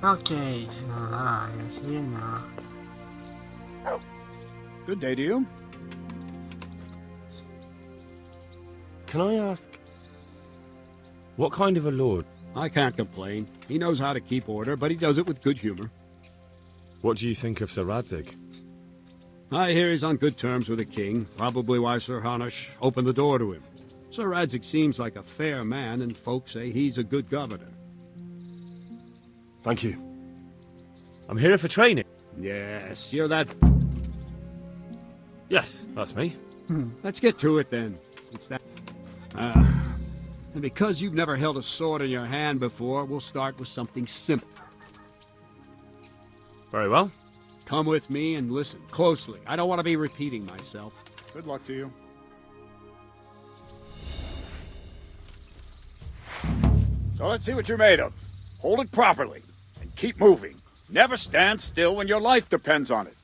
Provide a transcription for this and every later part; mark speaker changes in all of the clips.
Speaker 1: Okay, you know.
Speaker 2: Good day to you.
Speaker 3: Can I ask, what kind of a lord?
Speaker 2: I can't complain. He knows how to keep order, but he does it with good humor.
Speaker 3: What do you think of Sir Radzig?
Speaker 2: I hear he's on good terms with the king, probably why Sir Hanush opened the door to him. Sir Radzig seems like a fair man, and folks say he's a good governor.
Speaker 3: Thank you. I'm here for training.
Speaker 2: Yes, you're that...
Speaker 3: Yes, that's me.
Speaker 2: Let's get to it, then. It's that... And because you've never held a sword in your hand before, we'll start with something simple.
Speaker 3: Very well.
Speaker 2: Come with me and listen closely. I don't want to be repeating myself. Good luck to you. So let's see what you're made of. Hold it properly and keep moving. Never stand still when your life depends on it.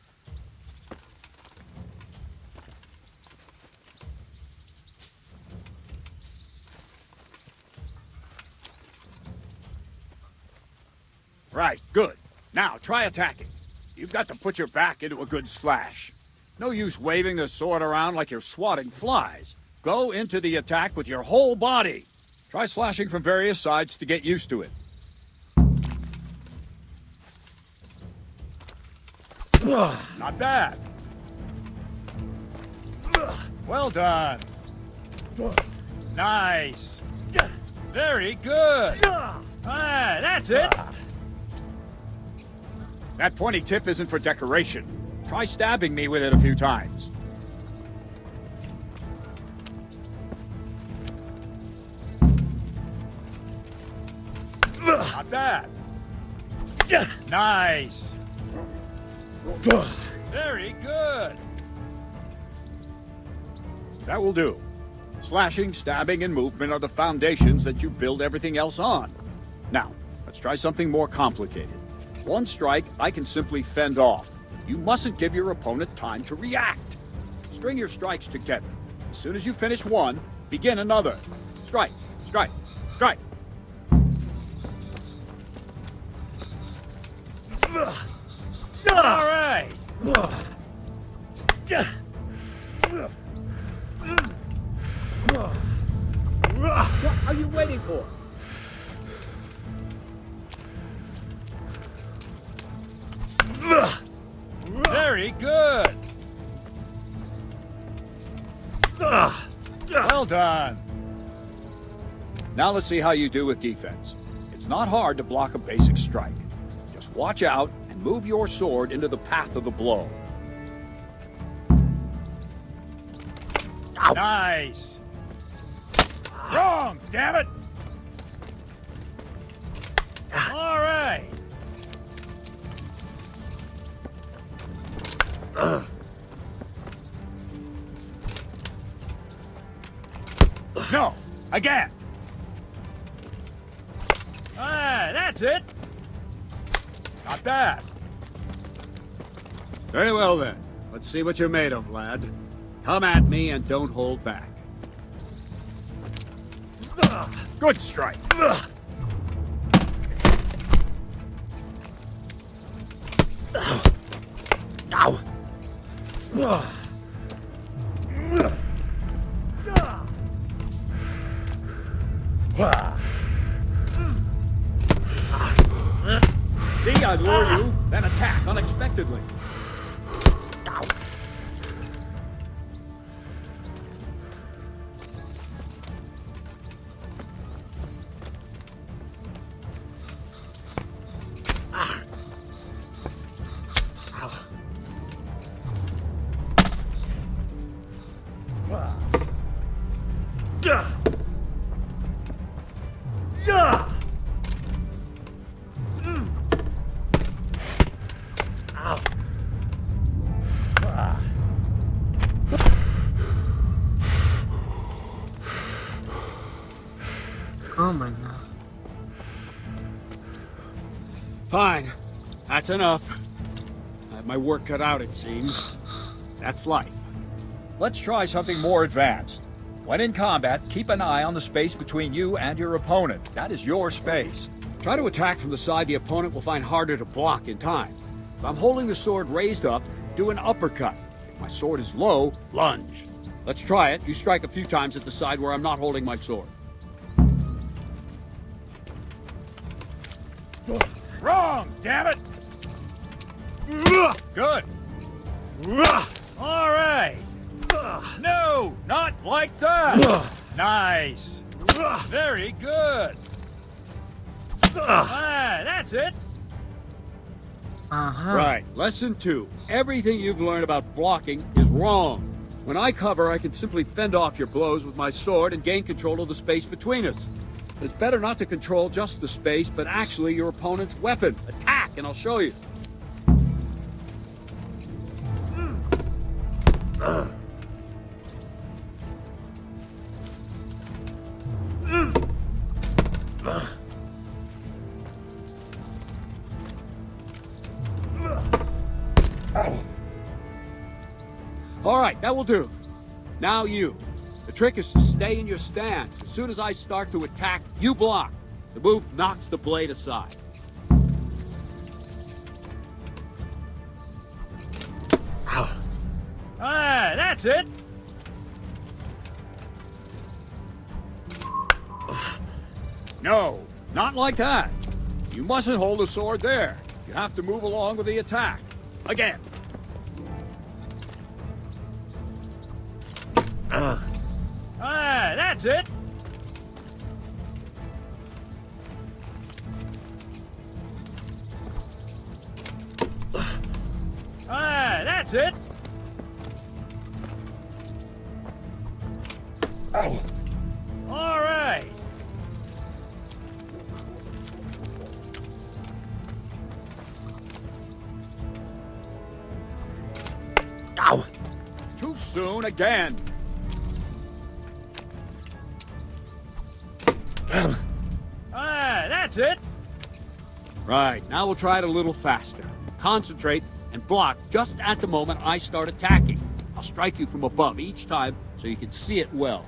Speaker 2: Right, good. Now, try attacking. You've got to put your back into a good slash. No use waving the sword around like you're swatting flies. Go into the attack with your whole body. Try slashing from various sides to get used to it. Not bad. Well done. Nice. Very good. Ah, that's it. That pointy tip isn't for decoration. Try stabbing me with it a few times. Not bad. Nice. Very good. That will do. Slashing, stabbing, and movement are the foundations that you build everything else on. Now, let's try something more complicated. One strike, I can simply fend off. You mustn't give your opponent time to react. String your strikes together. As soon as you finish one, begin another. Strike, strike, strike. All right. What are you waiting for? Very good. Well done. Now let's see how you do with defense. It's not hard to block a basic strike. Just watch out and move your sword into the path of the blow. Ow. Nice. Wrong, damn it. All right. No, again. Ah, that's it. Not bad. Very well then. Let's see what you're made of, lad. Come at me and don't hold back. Good strike. Ow. See, I lure you, then attack unexpectedly. Ow.
Speaker 1: Oh my god.
Speaker 2: Fine. That's enough. I have my work cut out, it seems. That's life. Let's try something more advanced. When in combat, keep an eye on the space between you and your opponent. That is your space. Try to attack from the side the opponent will find harder to block in time. If I'm holding the sword raised up, do an uppercut. If my sword is low, lunge. Let's try it. You strike a few times at the side where I'm not holding my sword. Wrong, damn it! Good. All right. No, not like that. Nice. Very good. That's it. Right. Lesson 2. Everything you've learned about blocking is wrong. When I cover, I can simply fend off your blows with my sword and gain control of the space between us. It's better not to control just the space, but actually your opponent's weapon. Attack, and I'll show you. All right, that will do. Now you. The trick is to stay in your stance. As soon as I start to attack, you block. The move knocks the blade aside. That's it. No, not like that. You mustn't hold the sword there. You have to move along with the attack. Again. That's it. That's it. All right. Ow. Too soon again. That's it. Right, now we'll try it a little faster. Concentrate and block just at the moment I start attacking. I'll strike you from above each time so you can see it well.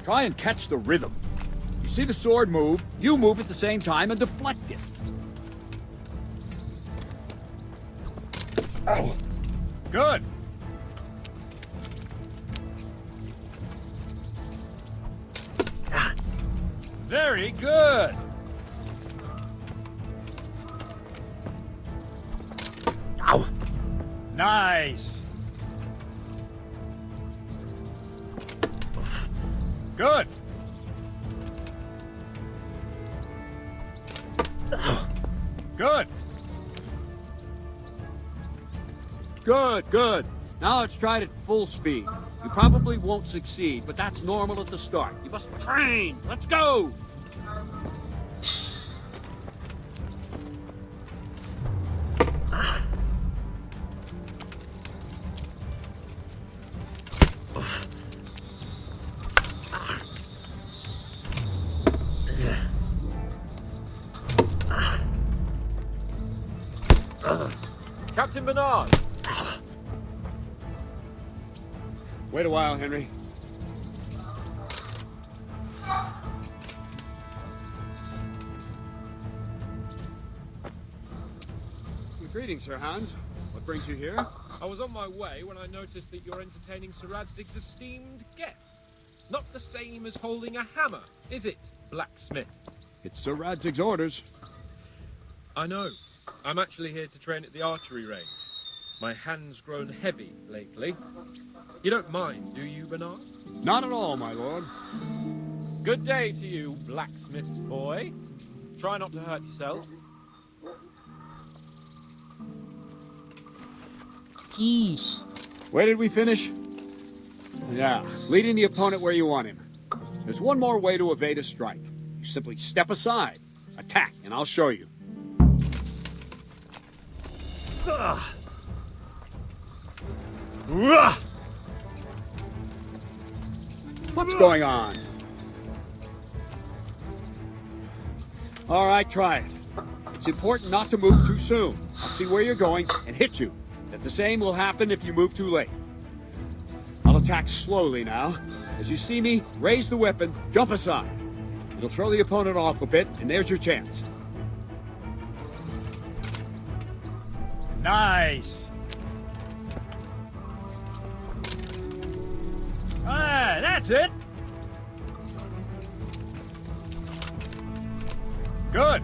Speaker 2: Try and catch the rhythm. You see the sword move, you move at the same time and deflect it. Good. Very good. Ow. Nice. Good. Good. Good, good. Now let's try it at full speed. You probably won't succeed, but that's normal at the start. You must train. Let's go.
Speaker 3: Captain Bernard!
Speaker 2: Wait a while, Henry. Greetings, Sir Hans. What brings you here?
Speaker 4: I was on my way when I noticed that you're entertaining Sir Radzig's esteemed guest. Not the same as holding a hammer, is it, blacksmith?
Speaker 2: It's Sir Radzig's orders.
Speaker 4: I know. I'm actually here to train at the archery range. My hand's grown heavy lately. You don't mind, do you, Bernard?
Speaker 2: Not at all, my lord.
Speaker 4: Good day to you, blacksmith's boy. Try not to hurt yourself.
Speaker 1: Jeez.
Speaker 2: Where did we finish? Yeah, leading the opponent where you want him. There's one more way to evade a strike. You simply step aside, attack, and I'll show you. What's going on? All right, try it. It's important not to move too soon. I'll see where you're going and hit you. That the same will happen if you move too late. I'll attack slowly now. As you see me, raise the weapon, jump aside. It'll throw the opponent off a bit, and there's your chance. Nice! Ah, that's it! Good!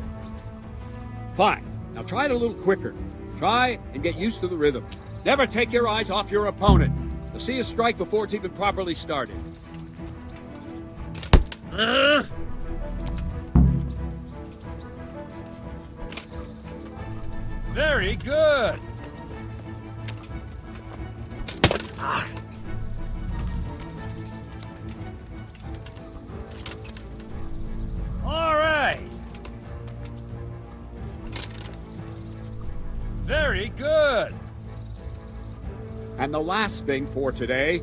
Speaker 2: Fine. Now try it a little quicker. Try and get used to the rhythm. Never take your eyes off your opponent. You'll see a strike before it's even properly started. Very good! All right! Very good! And the last thing for today,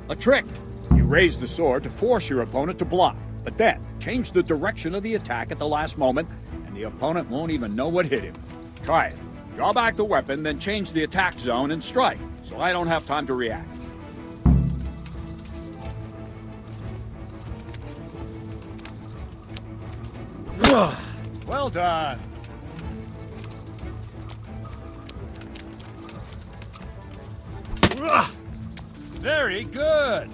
Speaker 2: a trick. You raise the sword to force your opponent to block, but then change the direction of the attack at the last moment, and the opponent won't even know what hit him. Try it. Draw back the weapon, then change the attack zone and strike, so I don't have time to react. Well done. Very good.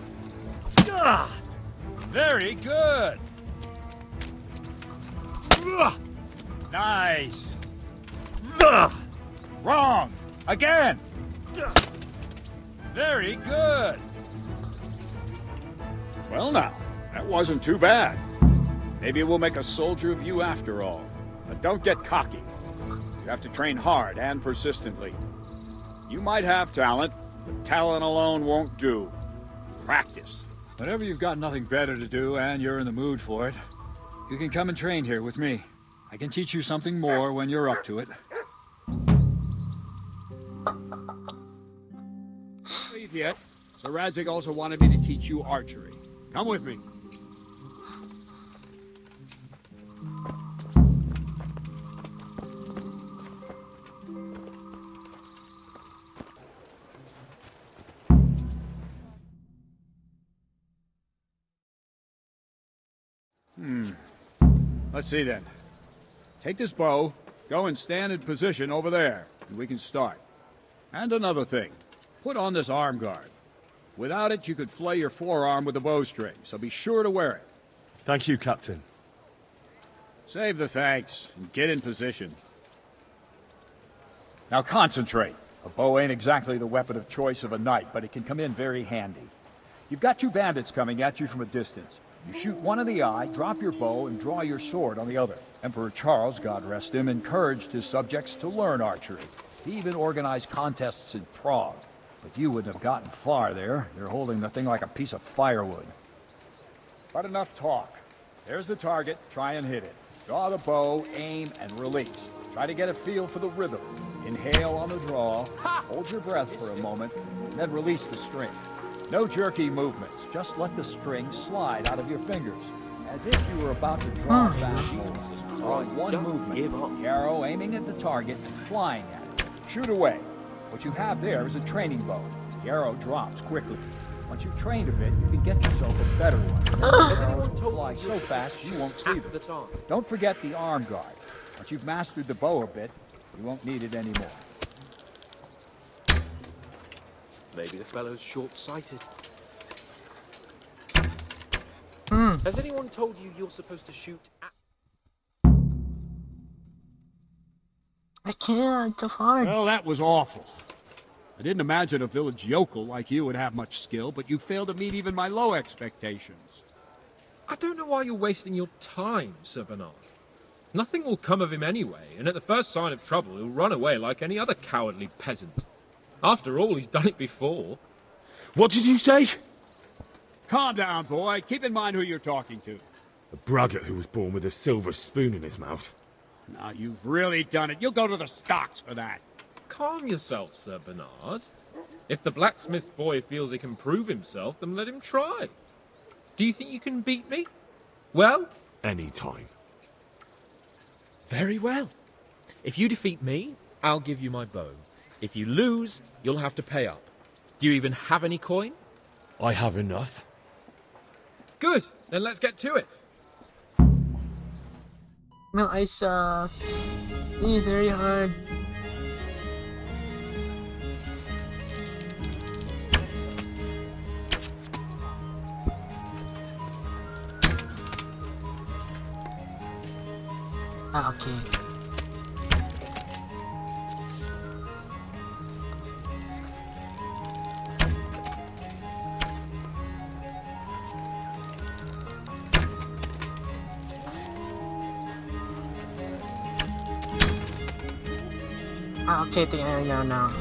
Speaker 2: Very good. Nice. Wrong. Again. Very good. Well now, that wasn't too bad. Maybe we'll make a soldier of you after all. But don't get cocky. You have to train hard and persistently. You might have talent, but talent alone won't do. Practice. Whenever you've got nothing better to do and you're in the mood for it, you can come and train here with me. I can teach you something more when you're up to it. Leave yet. So Radzig also wanted me to teach you archery. Come with me. Let's see then. Take this bow, go and stand in position over there, and we can start. And another thing, put on this arm guard. Without it, you could flay your forearm with a bowstring, so be sure to wear it.
Speaker 3: Thank you, Captain.
Speaker 2: Save the thanks, and get in position. Now concentrate. A bow ain't exactly the weapon of choice of a knight, but it can come in very handy. You've got two bandits coming at you from a distance. You shoot one in the eye, drop your bow, and draw your sword on the other. Emperor Charles, God rest him, encouraged his subjects to learn archery. He even organized contests in Prague. But you wouldn't have gotten far there. You're holding the thing like a piece of firewood. But enough talk. There's the target. Try and hit it. Draw the bow, aim, and release. Try to get a feel for the rhythm. Inhale on the draw, hold your breath for a moment, and then release the string. No jerky movements. Just let the string slide out of your fingers, as if you were about to draw a fastball. All in one movement. The arrow aiming at the target and flying at it. Shoot away. What you have there is a training bow. The arrow drops quickly. Once you've trained a bit, you can get yourself a better one. The arrows will fly so fast you won't see them. Don't forget the arm guard. Once you've mastered the bow a bit, you won't need it anymore.
Speaker 5: Maybe the fellow's short-sighted. Has anyone told you you're supposed to shoot at...
Speaker 1: I can't define.
Speaker 2: Well, that was awful. I didn't imagine a village yokel like you would have much skill, but you failed to meet even my low expectations.
Speaker 4: I don't know why you're wasting your time, Sir Bernard. Nothing will come of him anyway, and at the first sign of trouble, he'll run away like any other cowardly peasant. After all, he's done it before.
Speaker 3: What did you say?
Speaker 2: Calm down, boy. Keep in mind who you're talking to.
Speaker 3: A braggart who was born with a silver spoon in his mouth.
Speaker 2: Now, you've really done it. You'll go to the stocks for that.
Speaker 4: Calm yourself, Sir Bernard. If the blacksmith boy feels he can prove himself, then let him try. Do you think you can beat me? Well?
Speaker 3: Any time.
Speaker 5: Very well. If you defeat me, I'll give you my bow. If you lose, you'll have to pay up. Do you even have any coin?
Speaker 3: I have enough.
Speaker 4: Good, then let's get to it.
Speaker 1: No, I suck. This is very hard. Ah, okay. Ah, okay, tingnan nyo now.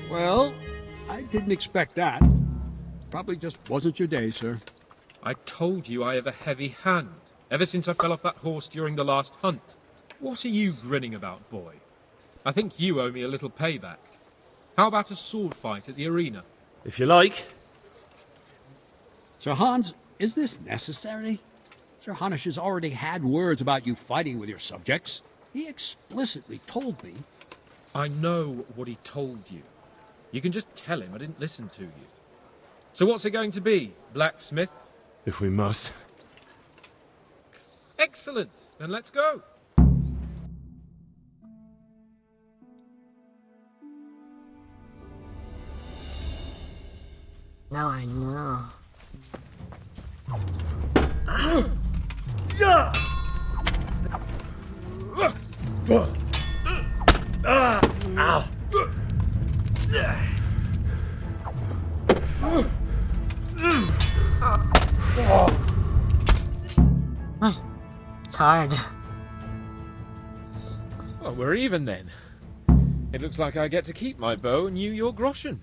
Speaker 2: Well, I didn't expect that. Probably just wasn't your day, sir.
Speaker 4: I told you I have a heavy hand, ever since I fell off that horse during the last hunt. What are you grinning about, boy? I think you owe me a little payback. How about a sword fight at the arena?
Speaker 3: If you like.
Speaker 2: Sir Hans, is this necessary? Sir Hanush has already had words about you fighting with your subjects. He explicitly told me.
Speaker 4: I know what he told you. You can just tell him I didn't listen to you. So what's it going to be, blacksmith?
Speaker 3: If we must.
Speaker 4: Excellent, then let's go.
Speaker 1: Now I know. It's hard.
Speaker 4: Well, we're even then. It looks like I get to keep my bow and you your groschen.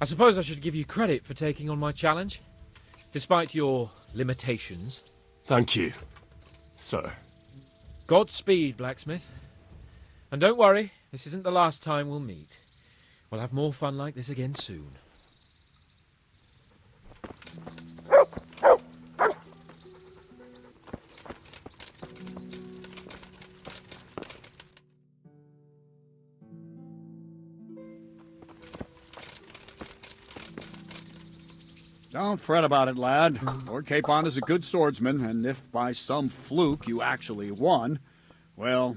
Speaker 4: I suppose I should give you credit for taking on my challenge, despite your limitations.
Speaker 3: Thank you, sir.
Speaker 4: Godspeed, blacksmith. And don't worry, this isn't the last time we'll meet. We'll have more fun like this again soon.
Speaker 2: Don't fret about it, lad. Lord Capon is a good swordsman, and if by some fluke you actually won, well,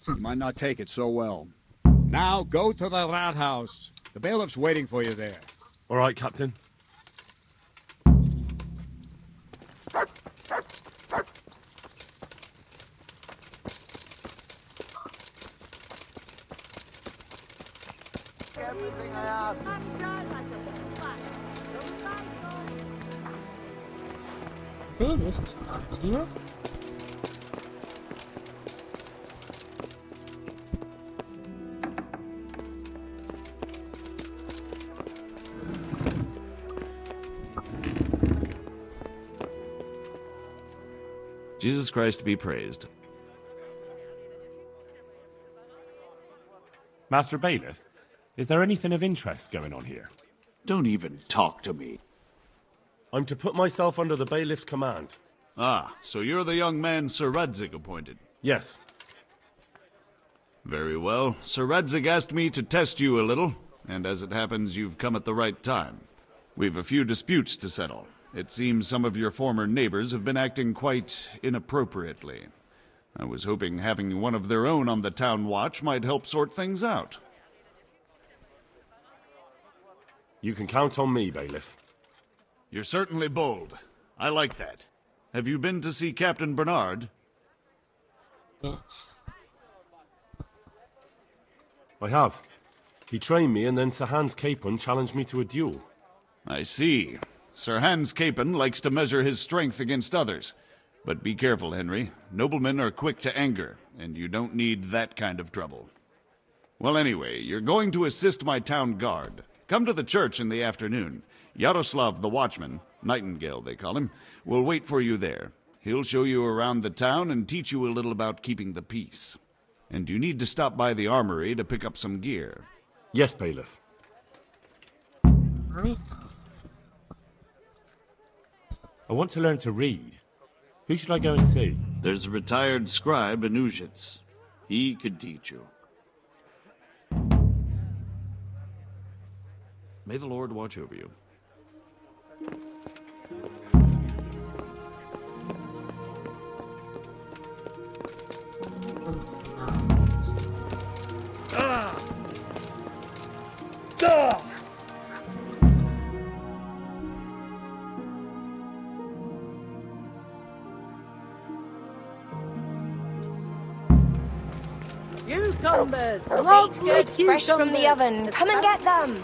Speaker 2: you might not take it so well. Now go to the rat house. The bailiff's waiting for you there.
Speaker 3: All right, Captain.
Speaker 6: Everything I have.
Speaker 1: Hey, this is not here.
Speaker 7: Jesus Christ be praised.
Speaker 3: Master Bailiff, is there anything of interest going on here?
Speaker 7: Don't even talk to me.
Speaker 3: I'm to put myself under the Bailiff's command.
Speaker 7: Ah, so you're the young man Sir Radzig appointed.
Speaker 3: Yes.
Speaker 7: Very well. Sir Radzig asked me to test you a little, and as it happens, you've come at the right time. We've a few disputes to settle. It seems some of your former neighbors have been acting quite inappropriately. I was hoping having one of their own on the town watch might help sort things out.
Speaker 3: You can count on me, Bailiff.
Speaker 7: You're certainly bold. I like that. Have you been to see Captain Bernard?
Speaker 1: Yes.
Speaker 3: I have. He trained me, and then Sir Hans Capon challenged me to a duel.
Speaker 7: I see. Sir Hans Capon likes to measure his strength against others. But be careful, Henry. Noblemen are quick to anger, and you don't need that kind of trouble. Well, anyway, you're going to assist my town guard. Come to the church in the afternoon. Yaroslav the watchman, Nightingale they call him, will wait for you there. He'll show you around the town and teach you a little about keeping the peace. And you need to stop by the Armory to pick up some gear.
Speaker 3: Yes, Bailiff.
Speaker 1: Right?
Speaker 3: I want to learn to read. Who should I go and see?
Speaker 7: There's a retired scribe in Uzhitz. He could teach you. May the Lord watch over you.
Speaker 6: Cucumbers!
Speaker 8: Baked
Speaker 6: Lovely
Speaker 8: goods fresh from the
Speaker 6: cucumbers.
Speaker 8: oven. Come and get them.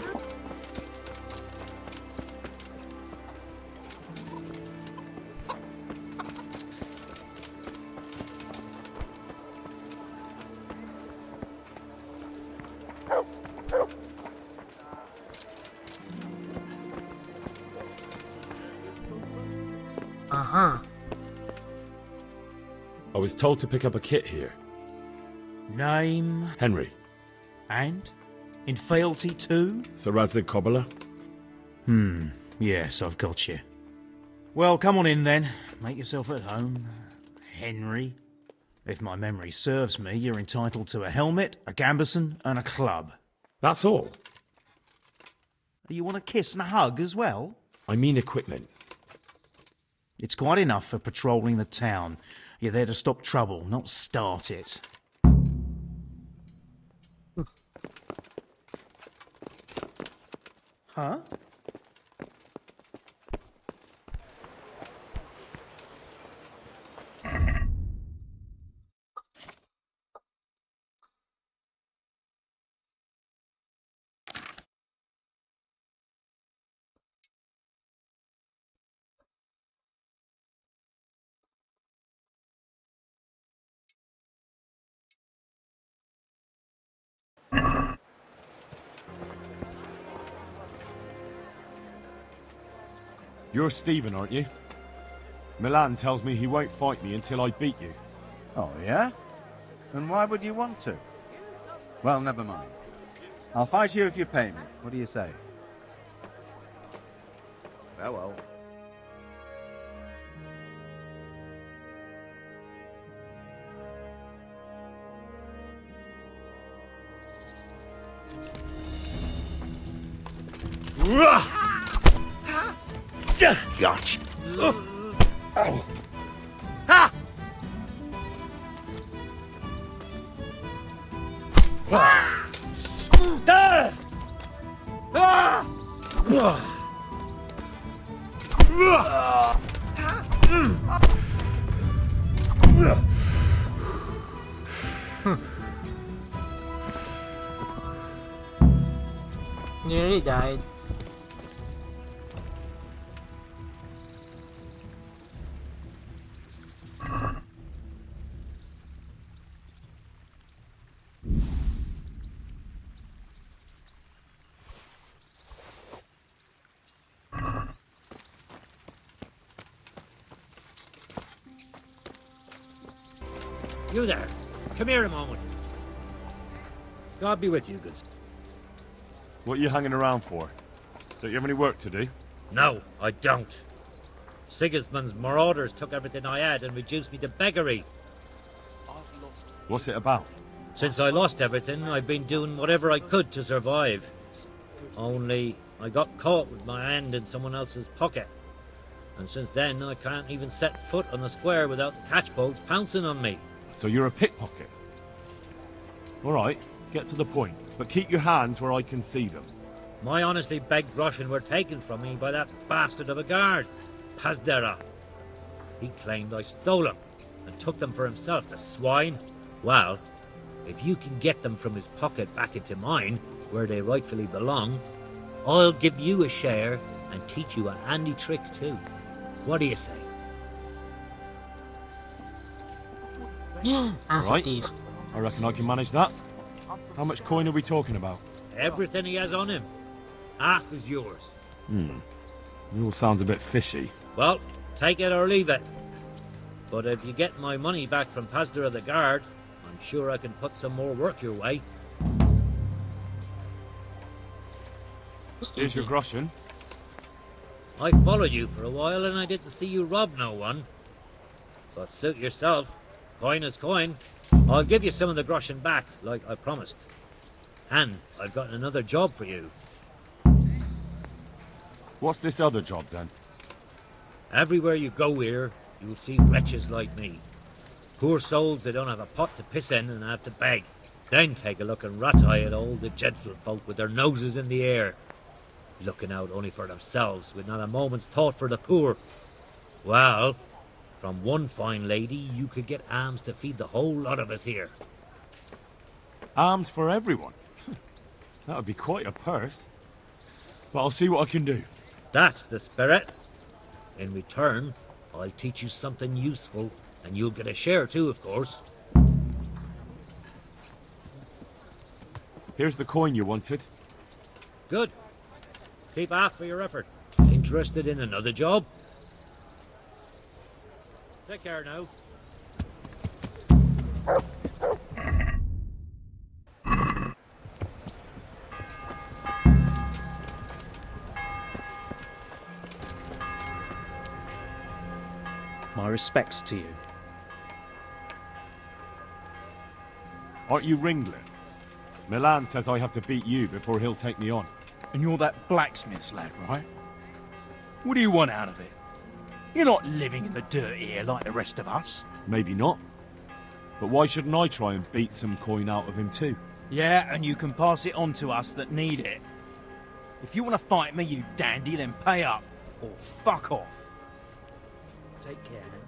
Speaker 1: Uh-huh.
Speaker 3: I was told to pick up a kit here.
Speaker 9: Name
Speaker 3: Henry.
Speaker 9: and in fealty too?
Speaker 3: Sir Radzig Cobbler.
Speaker 9: Yes, I've got you. Well, come on in then. Make yourself at home, Henry. If my memory serves me, you're entitled to a helmet, a gambeson, and a club.
Speaker 3: That's all.
Speaker 9: You want a kiss and a hug as well?
Speaker 3: I mean equipment.
Speaker 9: It's quite enough for patrolling the town. You're there to stop trouble, not start it. Huh?
Speaker 3: You're Stephen, aren't you? Milan tells me he won't fight me until I beat you.
Speaker 10: Oh, yeah? And why would you want to? Well, never mind. I'll fight you if you pay me. What do you say? Well.
Speaker 3: Gotcha.
Speaker 10: Ow. Ha!
Speaker 1: Nearly died.
Speaker 11: You there. Come here a moment. God be with you, good.
Speaker 3: What are you hanging around for? Don't you have any work to do?
Speaker 11: No, I don't. Sigismund's marauders took everything I had and reduced me to beggary.
Speaker 3: What's it about?
Speaker 11: Since I lost everything, I've been doing whatever I could to survive. Only, I got caught with my hand in someone else's pocket. And since then, I can't even set foot on the square without the catchpoles pouncing on me.
Speaker 3: So you're a pickpocket? Alright, get to the point. But keep your hands where I can see them.
Speaker 11: My honestly begged groschen were taken from me by that bastard of a guard, Pazdera. He claimed I stole them and took them for himself, the swine. Well, if you can get them from his pocket back into mine, where they rightfully belong, I'll give you a share and teach you a handy trick too. What do you say?
Speaker 1: As a
Speaker 3: Right.
Speaker 1: thief.
Speaker 3: I reckon I can manage that. How much coin are we talking about?
Speaker 11: Everything he has on him. Half is yours.
Speaker 3: It all sounds a bit fishy.
Speaker 11: Well, take it or leave it. But if you get my money back from Pasder of the Guard, I'm sure I can put some more work your way.
Speaker 3: Here's your groschen.
Speaker 11: I followed you for a while and I didn't see you rob no one. But suit yourself. Coin is coin. I'll give you some of the groschen back, like I promised. And I've got another job for you.
Speaker 3: What's this other job, then?
Speaker 11: Everywhere you go here, you'll see wretches like me. Poor souls that don't have a pot to piss in and have to beg. Then take a look and rat-eye at all the gentlefolk with their noses in the air, looking out only for themselves, with not a moment's thought for the poor. Well, from one fine lady, you could get alms to feed the whole lot of us here.
Speaker 3: Alms for everyone? That would be quite a purse. But I'll see what I can do.
Speaker 11: That's the spirit. In return, I'll teach you something useful, and you'll get a share too, of course.
Speaker 3: Here's the coin you wanted.
Speaker 11: Good. Keep after your effort. Interested in another job? Take care now.
Speaker 9: My respects to you.
Speaker 3: Aren't you Ringlet? Milan says I have to beat you before he'll take me on.
Speaker 6: And you're that blacksmith's lad, right? What do you want out of it? You're not living in the dirt here like the rest of us.
Speaker 3: Maybe not. But why shouldn't I try and beat some coin out of him too?
Speaker 6: Yeah, and you can pass it on to us that need it. If you want to fight me, you dandy, then pay up. Or fuck off. Take care now.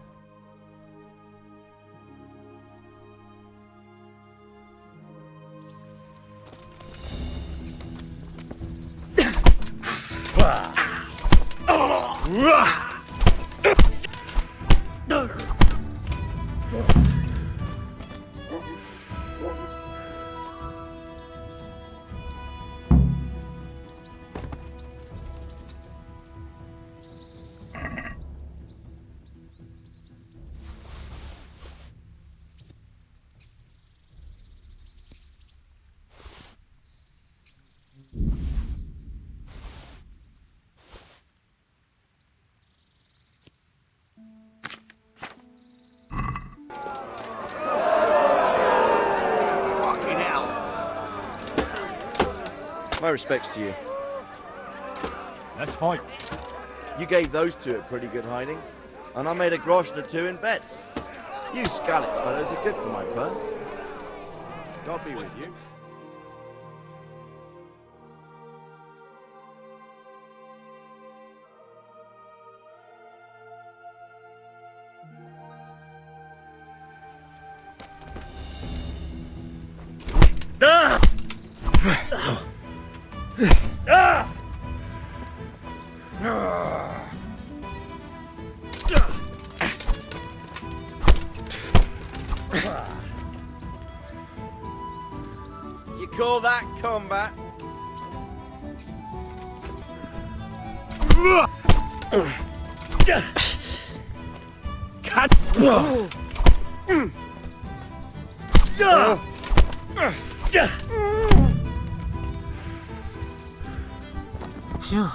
Speaker 12: My respects to you.
Speaker 3: Let's fight.
Speaker 12: You gave those two a pretty good hiding, and I made a groschen or two in bets. You Scalix fellows are good for my purse. God be with you. You call that combat?
Speaker 1: Phew.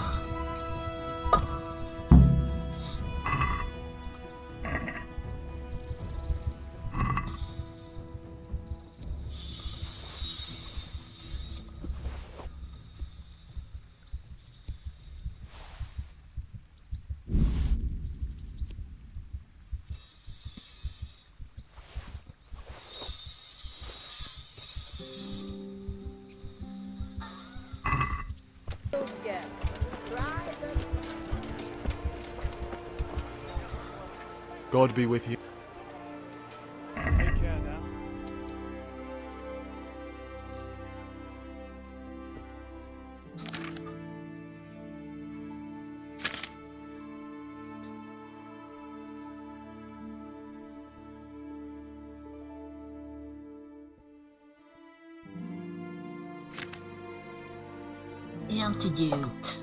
Speaker 13: God be with you.
Speaker 3: Take care now.
Speaker 1: Antidote.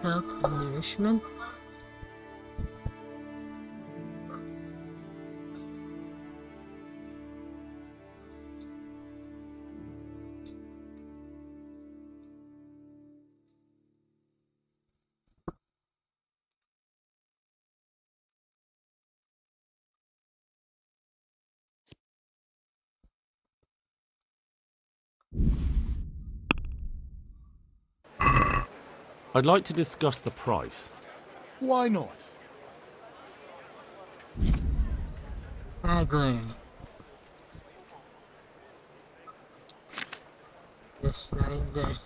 Speaker 1: Help the punishment.
Speaker 3: I'd like to discuss the price.
Speaker 13: Why not?
Speaker 1: Haggling. This, not this.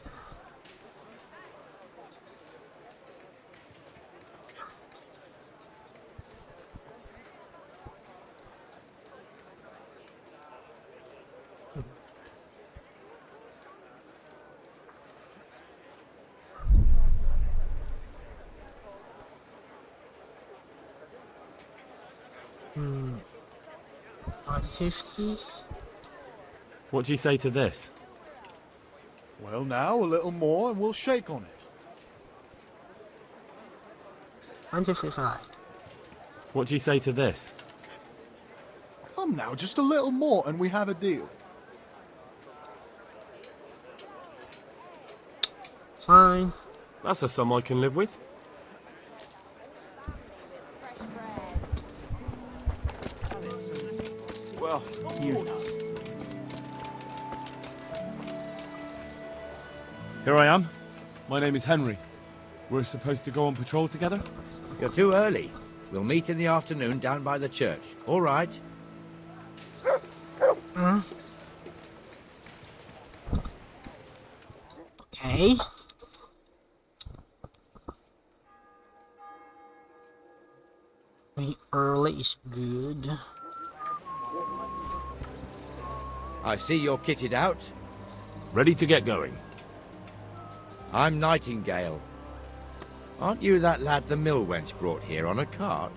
Speaker 1: Hmm. 150.
Speaker 3: What do you say to this?
Speaker 13: Well, now a little more and we'll shake on it.
Speaker 1: 155.
Speaker 3: What do you say to this?
Speaker 13: Come now, just a little more and we have a deal.
Speaker 1: Fine.
Speaker 3: That's a sum I can live with.
Speaker 6: Well, you know.
Speaker 3: Here I am. My name is Henry. We're supposed to go on patrol together?
Speaker 11: You're too early. We'll meet in the afternoon down by the church. All right.
Speaker 1: Okay. Very early is good.
Speaker 11: I see you're kitted out.
Speaker 3: Ready to get going.
Speaker 11: I'm Nightingale. Aren't you that lad the mill wench brought here on a cart?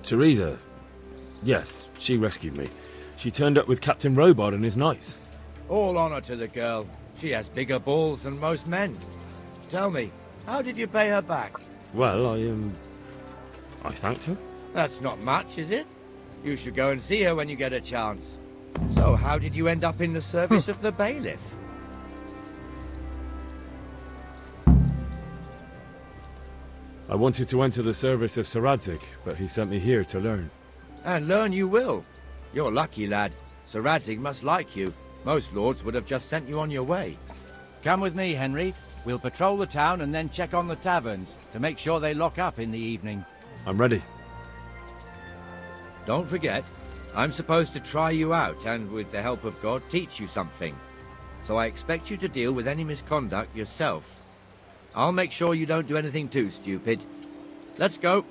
Speaker 3: Teresa. Yes, she rescued me. She turned up with Captain Robard and his knights.
Speaker 11: All honor to the girl. She has bigger balls than most men. Tell me, how did you pay her back?
Speaker 3: Well, I thanked her.
Speaker 11: That's not much, is it? You should go and see her when you get a chance. So, how did you end up in the service of the Bailiff?
Speaker 3: I wanted to enter the service of Sir Radzig, but he sent me here to learn.
Speaker 11: And learn you will. You're lucky, lad. Sir Radzig must like you. Most lords would have just sent you on your way.
Speaker 6: Come with me, Henry. We'll patrol the town and then check on the taverns to make sure they lock up in the evening.
Speaker 3: I'm ready.
Speaker 11: Don't forget, I'm supposed to try you out and, with the help of God, teach you something. So I expect you to deal with any misconduct yourself. I'll make sure you don't do anything too stupid. Let's go.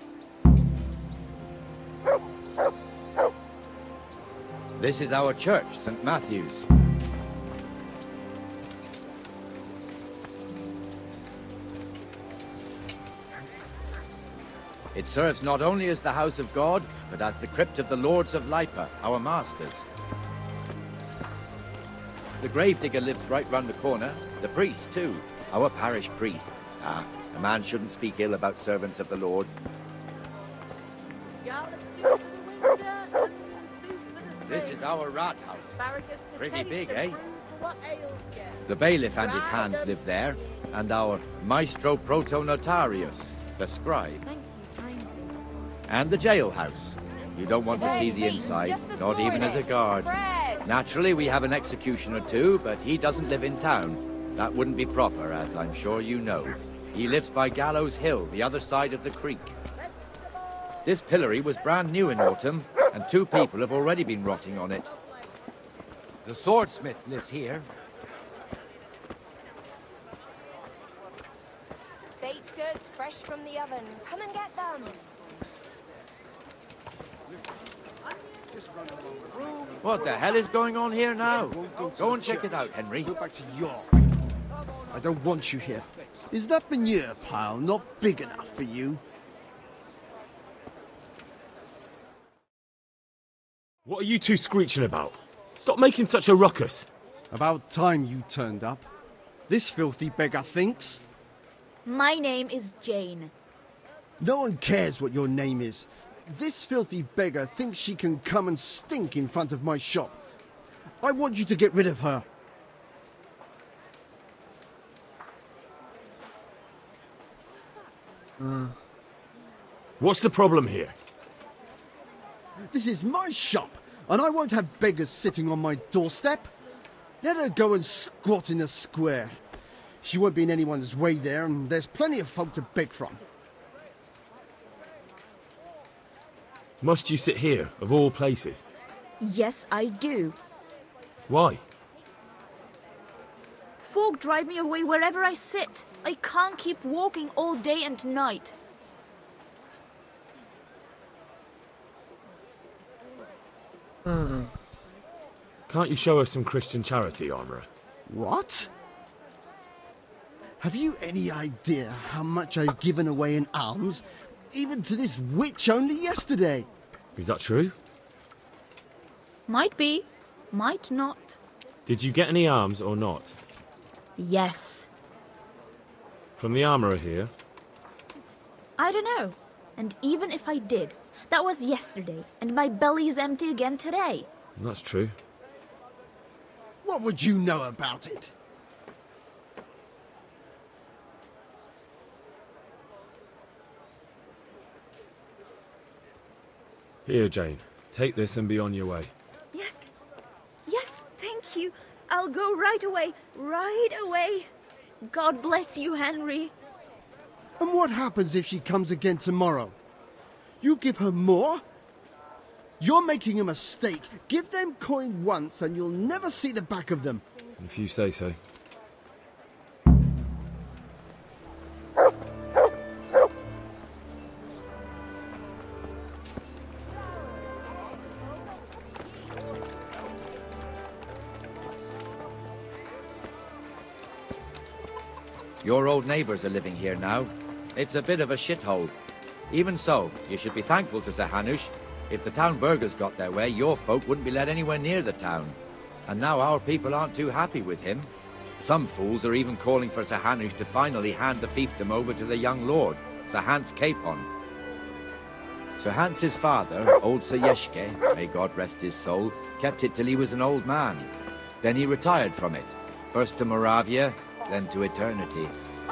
Speaker 11: This is our church, St. Matthew's. It serves not only as the house of God, but as the crypt of the Lords of Lipa, our masters. The gravedigger lives right round the corner. The priest, too. Our parish priest. Ah, a man shouldn't speak ill about servants of the Lord. This is our rat house. Pretty big, eh? The bailiff and his hands live there, and our maestro protonotarius, the scribe. And the jailhouse. You don't want to see the inside, not even as a guard. Naturally, we have an executioner too, but he doesn't live in town. That wouldn't be proper, as I'm sure you know. He lives by Gallows Hill, the other side of the creek. This pillory was brand new in autumn, and 2 people have already been rotting on it. The swordsmith lives here.
Speaker 8: Baked goods fresh from the oven. Come and get them.
Speaker 11: What the hell is going on here now? Go and check it out, Henry.
Speaker 14: Go back to York. I don't want you here. Is that manure pile not big enough for you?
Speaker 3: What are you two screeching about? Stop making such a ruckus.
Speaker 14: About time you turned up. This filthy beggar thinks.
Speaker 15: My name is Jane.
Speaker 14: No one cares what your name is. This filthy beggar thinks she can come and stink in front of my shop. I want you to get rid of her.
Speaker 3: What's the problem here?
Speaker 14: This is my shop, and I won't have beggars sitting on my doorstep. Let her go and squat in the square. She won't be in anyone's way there, and there's plenty of folk to beg from.
Speaker 3: Must you sit here, of all places?
Speaker 15: Yes, I do.
Speaker 3: Why?
Speaker 15: Folk drive me away wherever I sit. I can't keep walking all day and night.
Speaker 3: Can't you show us some Christian charity, Armorer?
Speaker 14: What? Have you any idea how much I've given away in alms, even to this witch only yesterday?
Speaker 3: Is that true?
Speaker 15: Might be, might not.
Speaker 3: Did you get any alms or not?
Speaker 15: Yes.
Speaker 3: From the Armorer here?
Speaker 15: I don't know. And even if I did, that was yesterday, and my belly's empty again today.
Speaker 3: That's true.
Speaker 14: What would you know about it?
Speaker 3: Here, Jane. Take this and be on your way.
Speaker 15: Yes. Yes, thank you. I'll go right away. Right away. God bless you, Henry.
Speaker 14: And what happens if she comes again tomorrow? You give her more? You're making a mistake. Give them coin once and you'll never see the back of them.
Speaker 3: If you say so.
Speaker 16: Your old neighbours are living here now. It's a bit of a shithole. Even so, you should be thankful to Sir Hanush. If the town burghers got their way, your folk wouldn't be let anywhere near the town. And now our people aren't too happy with him. Some fools are even calling for Sir Hanush to finally hand the fiefdom over to the young lord, Sir Hans Capon. Sir Hans's father, old Sir Yeshke, may God rest his soul, kept it till he was an old man. Then he retired from it, first to Moravia, then to eternity.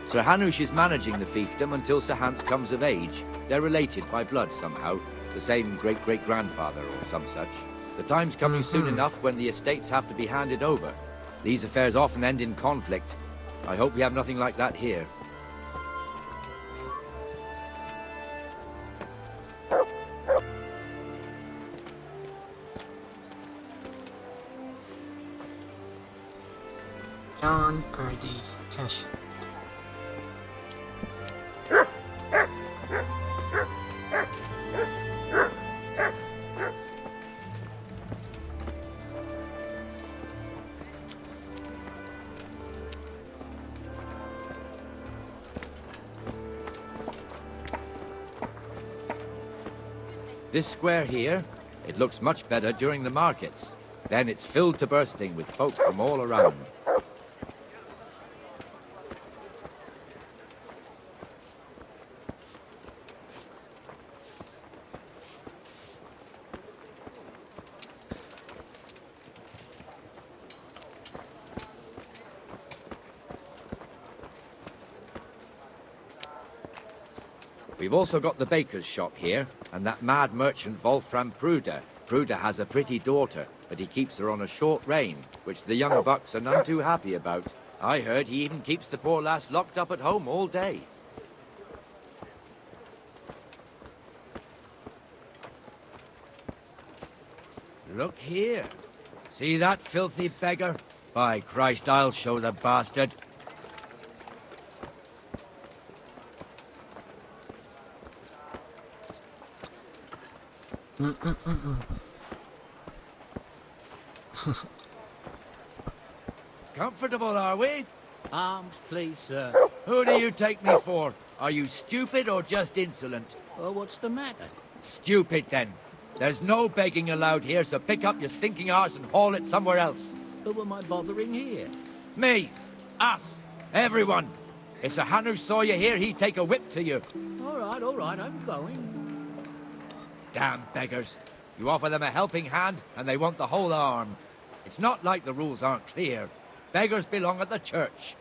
Speaker 16: Sir Hanush is managing the fiefdom until Sir Hans comes of age. They're related by blood somehow, the same great-great-grandfather or some such. The time's coming soon enough when the estates have to be handed over. These affairs often end in conflict. I hope we have nothing like that here.
Speaker 1: John ID cash.
Speaker 16: This square here, it looks much better during the markets. Then it's filled to bursting with folk from all around. We've also got the baker's shop here, and that mad merchant Wolfram Pruder. Pruder has a pretty daughter, but he keeps her on a short rein, which the young bucks are none too happy about. I heard he even keeps the poor lass locked up at home all day. Look here. See that filthy beggar? By Christ, I'll show the bastard. Comfortable, are we?
Speaker 17: Arms, please, sir.
Speaker 16: Who do you take me for? Are you stupid or just insolent?
Speaker 17: Oh, what's the matter?
Speaker 16: Stupid, then. There's no begging allowed here, so pick up your stinking arse and haul it somewhere else.
Speaker 17: Who am I bothering here?
Speaker 16: Me. Us. Everyone. If Sir Hanush saw you here, he'd take a whip to you.
Speaker 17: All right, I'm going.
Speaker 16: Damn beggars. You offer them a helping hand, and they want the whole arm. It's not like the rules aren't clear. Beggars belong at the church.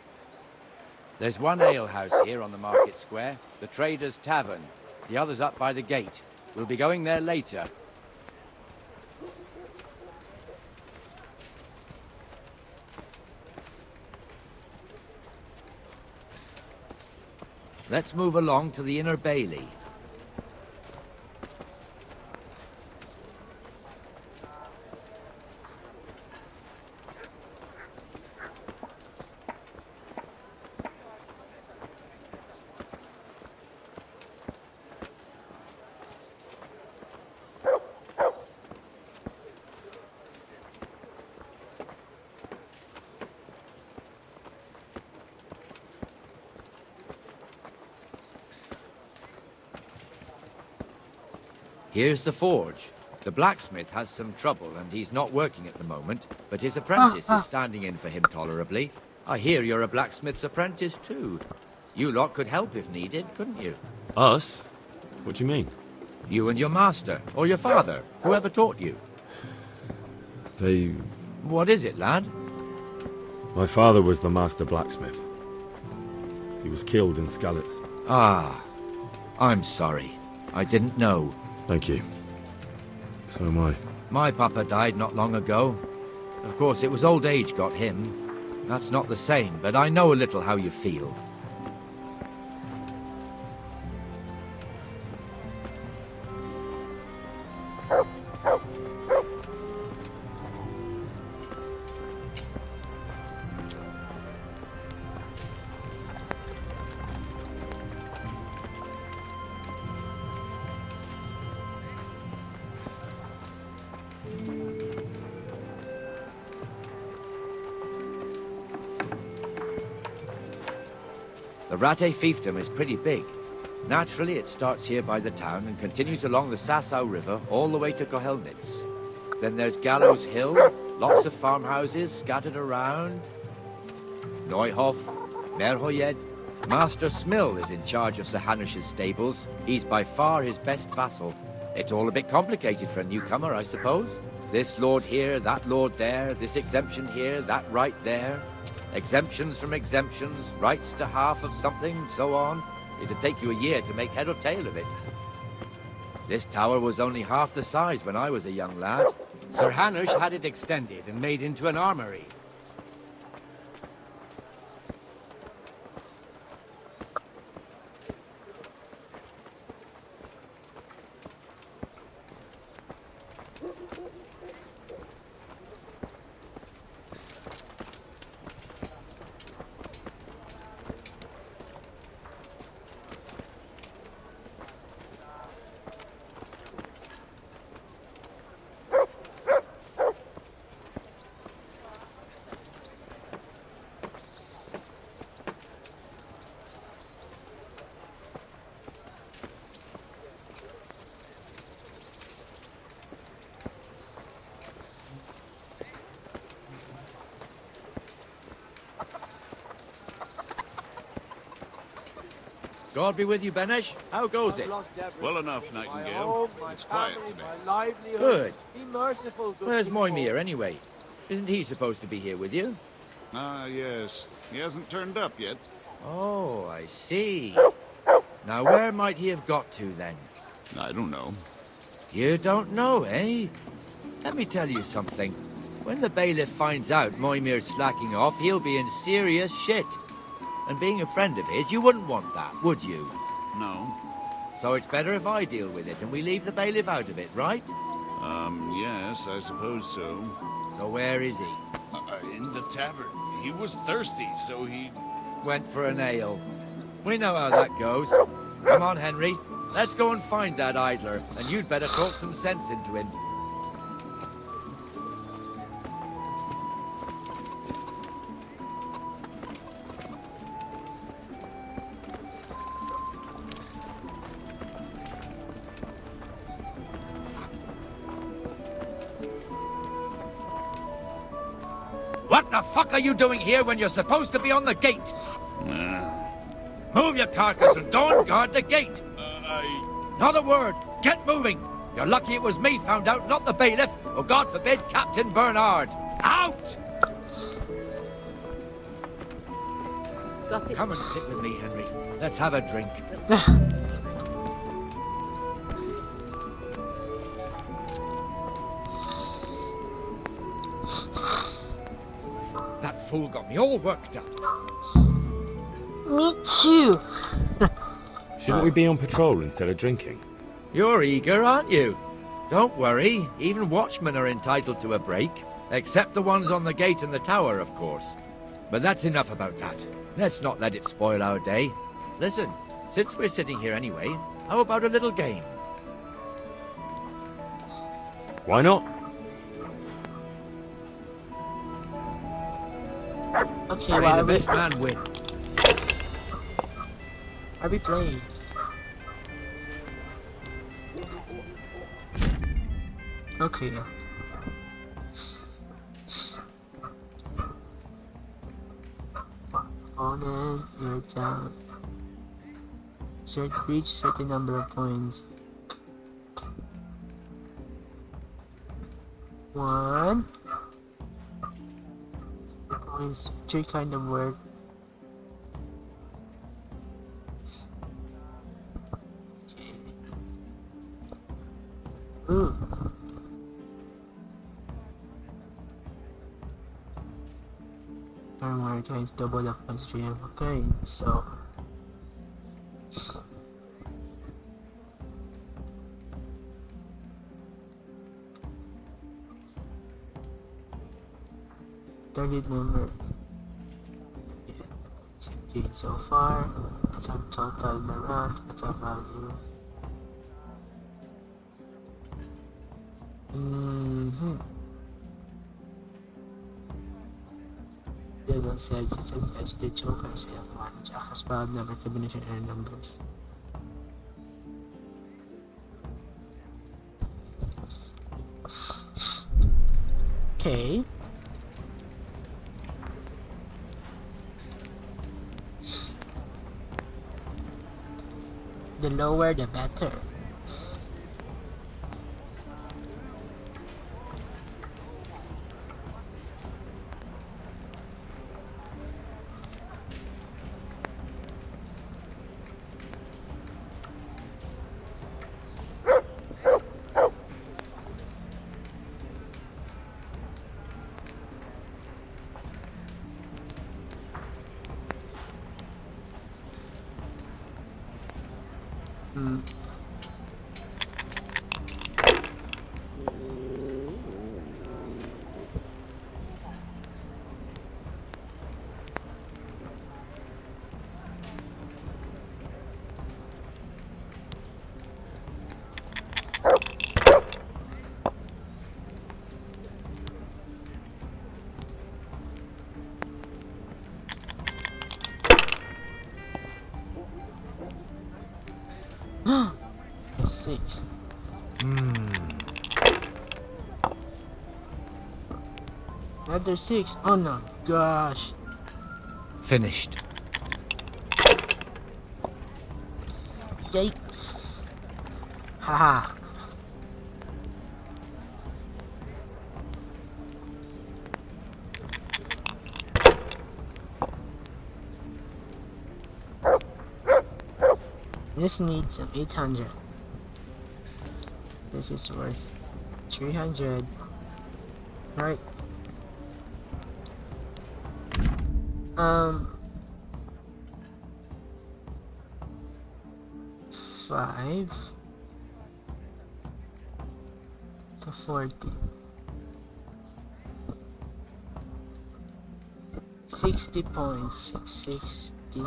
Speaker 16: There's one alehouse here on the market square, the Trader's Tavern. The other's up by the gate. We'll be going there later. Let's move along to the Inner Bailey. Here's the forge. The blacksmith has some trouble and he's not working at the moment, but his apprentice is standing in for him tolerably. I hear you're a blacksmith's apprentice too. You lot could help if needed, couldn't you?
Speaker 3: Us? What do you mean?
Speaker 16: You and your master, or your father, whoever taught you.
Speaker 3: They...
Speaker 16: What is it, lad?
Speaker 3: My father was the master blacksmith. He was killed in Skalitz.
Speaker 16: Ah, I'm sorry. I didn't know.
Speaker 3: Thank you. So am I.
Speaker 16: My papa died not long ago. Of course, it was old age got him. That's not the same, but I know a little how you feel. The Rate fiefdom is pretty big. Naturally, it starts here by the town and continues along the Sasau River all the way to Kohelnitz. Then there's Gallows Hill, lots of farmhouses scattered around. Neuhof, Merhoyed. Master Smill is in charge of Sir Hanush's stables. He's by far his best vassal. It's all a bit complicated for a newcomer, I suppose. This lord here, that lord there, this exemption here, that right there. Exemptions from exemptions, rights to half of something, so on. It'd take you a year to make head or tail of it. This tower was only half the size when I was a young lad. Sir Hanush had it extended and made into an armory. God be with you, Benesh. How goes it?
Speaker 7: Well enough, Nightingale. It's quiet today.
Speaker 16: Good.
Speaker 5: Be merciful, good
Speaker 16: Where's
Speaker 5: people.
Speaker 16: Moimir, anyway? Isn't he supposed to be here with you?
Speaker 7: Ah, yes. He hasn't turned up yet.
Speaker 16: Oh, I see. Now, where might he have got to, then?
Speaker 7: I don't know.
Speaker 16: You don't know, eh? Let me tell you something. When the bailiff finds out Moimir's slacking off, he'll be in serious shit. And being a friend of his, you wouldn't want that, would you?
Speaker 7: No.
Speaker 16: So it's better if I deal with it and we leave the bailiff out of it, right?
Speaker 7: Yes, I suppose so.
Speaker 16: So where is he?
Speaker 7: In the tavern. He was thirsty, so he...
Speaker 16: Went for an ale. We know how that goes. Come on, Henry. Let's go and find that idler, and you'd better talk some sense into him. What the fuck are you doing here when you're supposed to be on the gate? Move your carcass and go and guard the gate. Not a word. Get moving. You're lucky it was me found out, not the bailiff, or God forbid, Captain Bernard. Out!
Speaker 15: Got it.
Speaker 16: Come and sit with me, Henry. Let's have a drink. That fool got me all worked up.
Speaker 1: Me too.
Speaker 3: Shouldn't we be on patrol instead of drinking?
Speaker 16: You're eager, aren't you? Don't worry. Even watchmen are entitled to a break. Except the ones on the gate and the tower, of course. But that's enough about that. Let's not let it spoil our day. Listen, since we're sitting here anyway, how about a little game?
Speaker 3: Why not?
Speaker 1: Okay,
Speaker 16: May the best man win.
Speaker 1: Are we playing? Okay. Opponent, your town. Reach certain number of points. 1 points. 3 kind of work. Ooh. Armory times double the points you have. Okay, so target number so far. Some total amount, total value. Devil says it's a test with the Joker's advantage. A spell number combination and numbers. Okay. The lower the better. A 6. Another 6. Oh no, gosh.
Speaker 16: Finished.
Speaker 1: Yikes. Haha. This needs some 800. This is worth 300. Right. 5 to 40. 60 points. 60.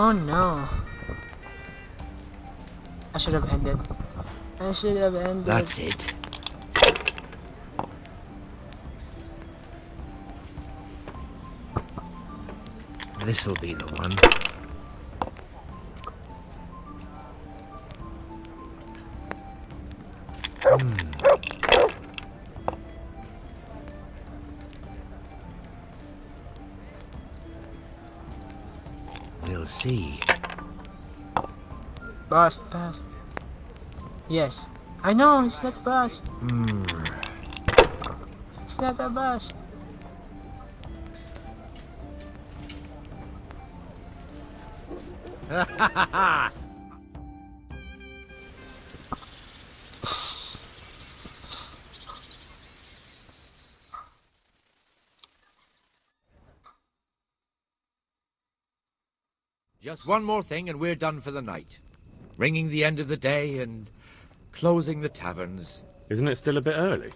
Speaker 1: Oh no. I should have ended. I should have ended.
Speaker 16: That's it. This'll be the one. We'll see.
Speaker 1: Bust. Yes. I know, it's not bust. It's not a bust.
Speaker 16: Just one more thing and we're done for the night. Ringing the end of the day and closing the taverns.
Speaker 3: Isn't it still a bit early?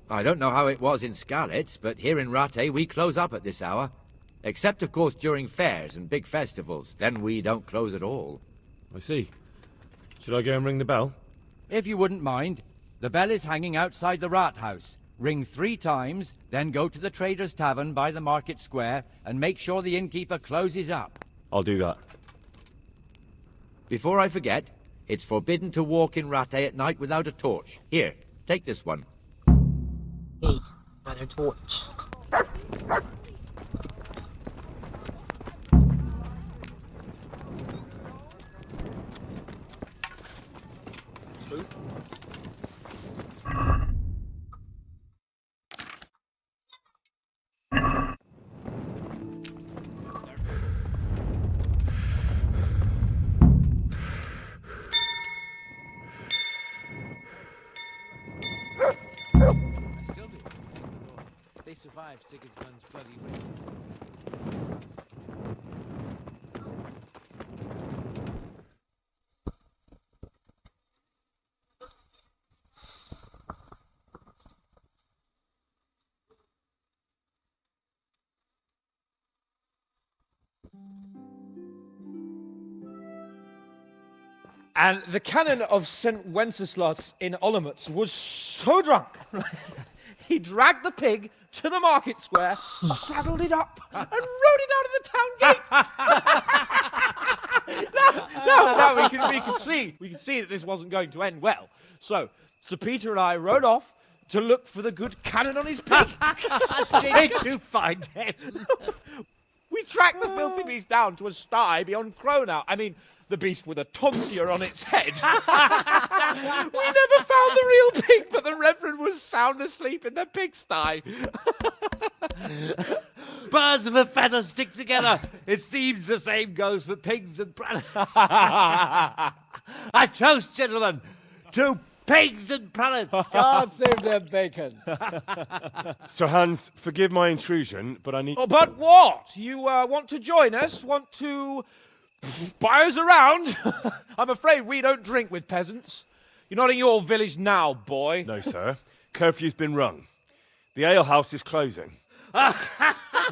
Speaker 16: I don't know how it was in Skalitz, but here in Rattay we close up at this hour. Except, of course, during fairs and big festivals. Then we don't close at all.
Speaker 3: I see. Should I go and ring the bell?
Speaker 11: If you wouldn't mind. The bell is hanging outside the rat house. Ring 3 times, then go to the Trader's Tavern by the market square and make sure the innkeeper closes up.
Speaker 3: I'll do that.
Speaker 16: Before I forget, it's forbidden to walk in Rattay at night without a torch. Here, take this one.
Speaker 1: Hey, another torch.
Speaker 5: They survived Sigismund's bloody ring.
Speaker 4: And the canon of St. Wenceslas in Olomouc was so drunk, he dragged the pig to the market square, saddled it up, and rode it out of the town gate. No, we can see that this wasn't going to end well. So, Sir Peter and I rode off to look for the good canon on his pig.
Speaker 11: Did you find him?
Speaker 4: We tracked the filthy beast down to a sty beyond Cronau. I mean, the beast with a tonsure on its head. We never found the real pig, but the Reverend was sound asleep in the pigsty.
Speaker 11: Birds of a feather stick together. It seems the same goes for pigs and prelates. I toast, gentlemen, to pigs and prelates.
Speaker 5: God save their bacon.
Speaker 3: Sir Hans, forgive my intrusion, but I need...
Speaker 4: Oh, but what? You want to join us? Want to buy us around? I'm afraid we don't drink with peasants. You're not in your village now, boy.
Speaker 3: No, sir. Curfew's been rung. The alehouse is closing.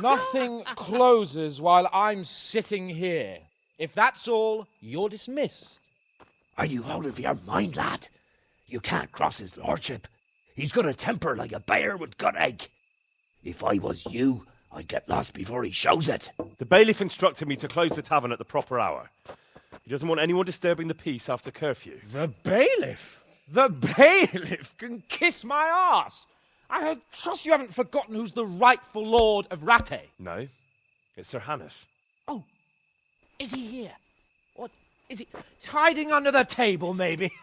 Speaker 4: Nothing closes while I'm sitting here. If that's all, you're dismissed.
Speaker 17: Are you out of your mind, lad? You can't cross his lordship. He's got a temper like a bear with gut ache. If I was you, I'd get lost before he shows it.
Speaker 3: The bailiff instructed me to close the tavern at the proper hour. He doesn't want anyone disturbing the peace after curfew.
Speaker 4: The bailiff? The bailiff can kiss my arse. I trust you haven't forgotten who's the rightful lord of Rattay.
Speaker 3: No, it's Sir Hannes.
Speaker 4: Oh, is he here? What is he? He's hiding under the table, maybe?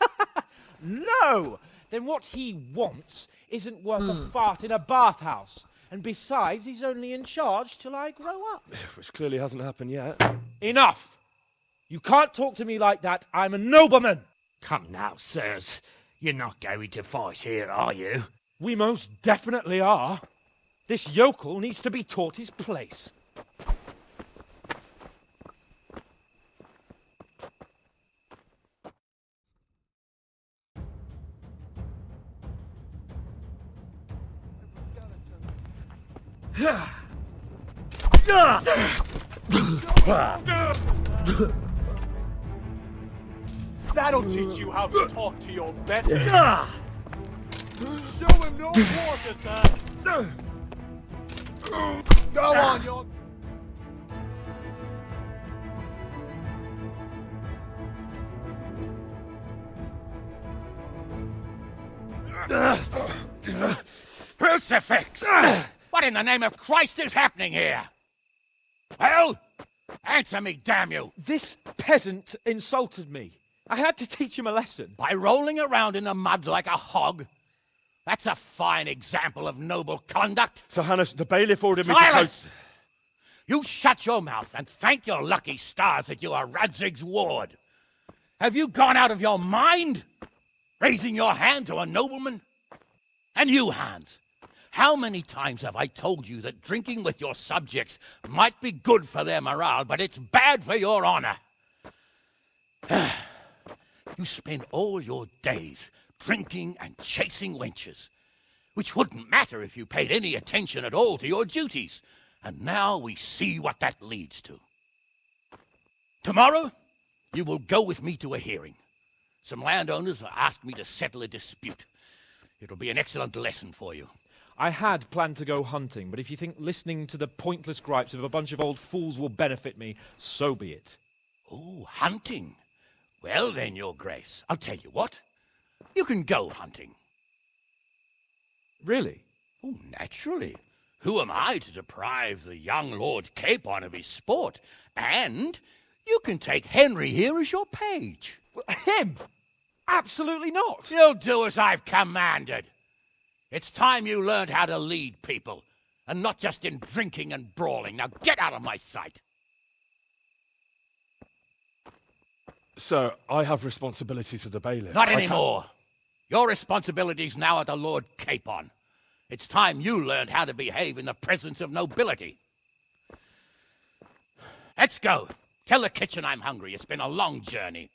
Speaker 4: No! Then what he wants isn't worth a fart in a bathhouse. And besides, he's only in charge till I grow up.
Speaker 3: Which clearly hasn't happened yet.
Speaker 4: Enough! You can't talk to me like that. I'm a nobleman.
Speaker 17: Come now, sirs. You're not going to fight here, are you?
Speaker 4: We most definitely are. This yokel needs to be taught his place.
Speaker 13: That'll teach you how to talk to your betters. Show him no quarter, son. Go on, your...
Speaker 17: Crucifix! What in the name of Christ is happening here? Well, answer me, damn you!
Speaker 5: This peasant insulted me. I had to teach him a lesson.
Speaker 17: By rolling around in the mud like a hog? That's a fine example of noble conduct.
Speaker 3: Sir Hanush, the bailiff ordered me
Speaker 17: Silence! You shut your mouth and thank your lucky stars that you are Radzig's ward. Have you gone out of your mind? Raising your hand to a nobleman? And you, Hans, how many times have I told you that drinking with your subjects might be good for their morale, but it's bad for your honor? You spend all your days drinking and chasing wenches, which wouldn't matter if you paid any attention at all to your duties. And now we see what that leads to. Tomorrow, you will go with me to a hearing. Some landowners have asked me to settle a dispute. It'll be an excellent lesson for you.
Speaker 5: I had planned to go hunting, but if you think listening to the pointless gripes of a bunch of old fools will benefit me, so be it.
Speaker 17: Oh, hunting? Well then, Your Grace, I'll tell you what. You can go hunting.
Speaker 5: Really?
Speaker 17: Oh, naturally. Who am I to deprive the young Lord Capon of his sport? And you can take Henry here as your page.
Speaker 5: Him? Absolutely not.
Speaker 17: You'll do as I've commanded. It's time you learned how to lead people, and not just in drinking and brawling. Now get out of my sight.
Speaker 3: Sir, I have responsibilities to the bailiff.
Speaker 17: Not anymore. Your responsibilities now are to Lord Capon. It's time you learned how to behave in the presence of nobility. Let's go. Tell the kitchen I'm hungry. It's been a long journey.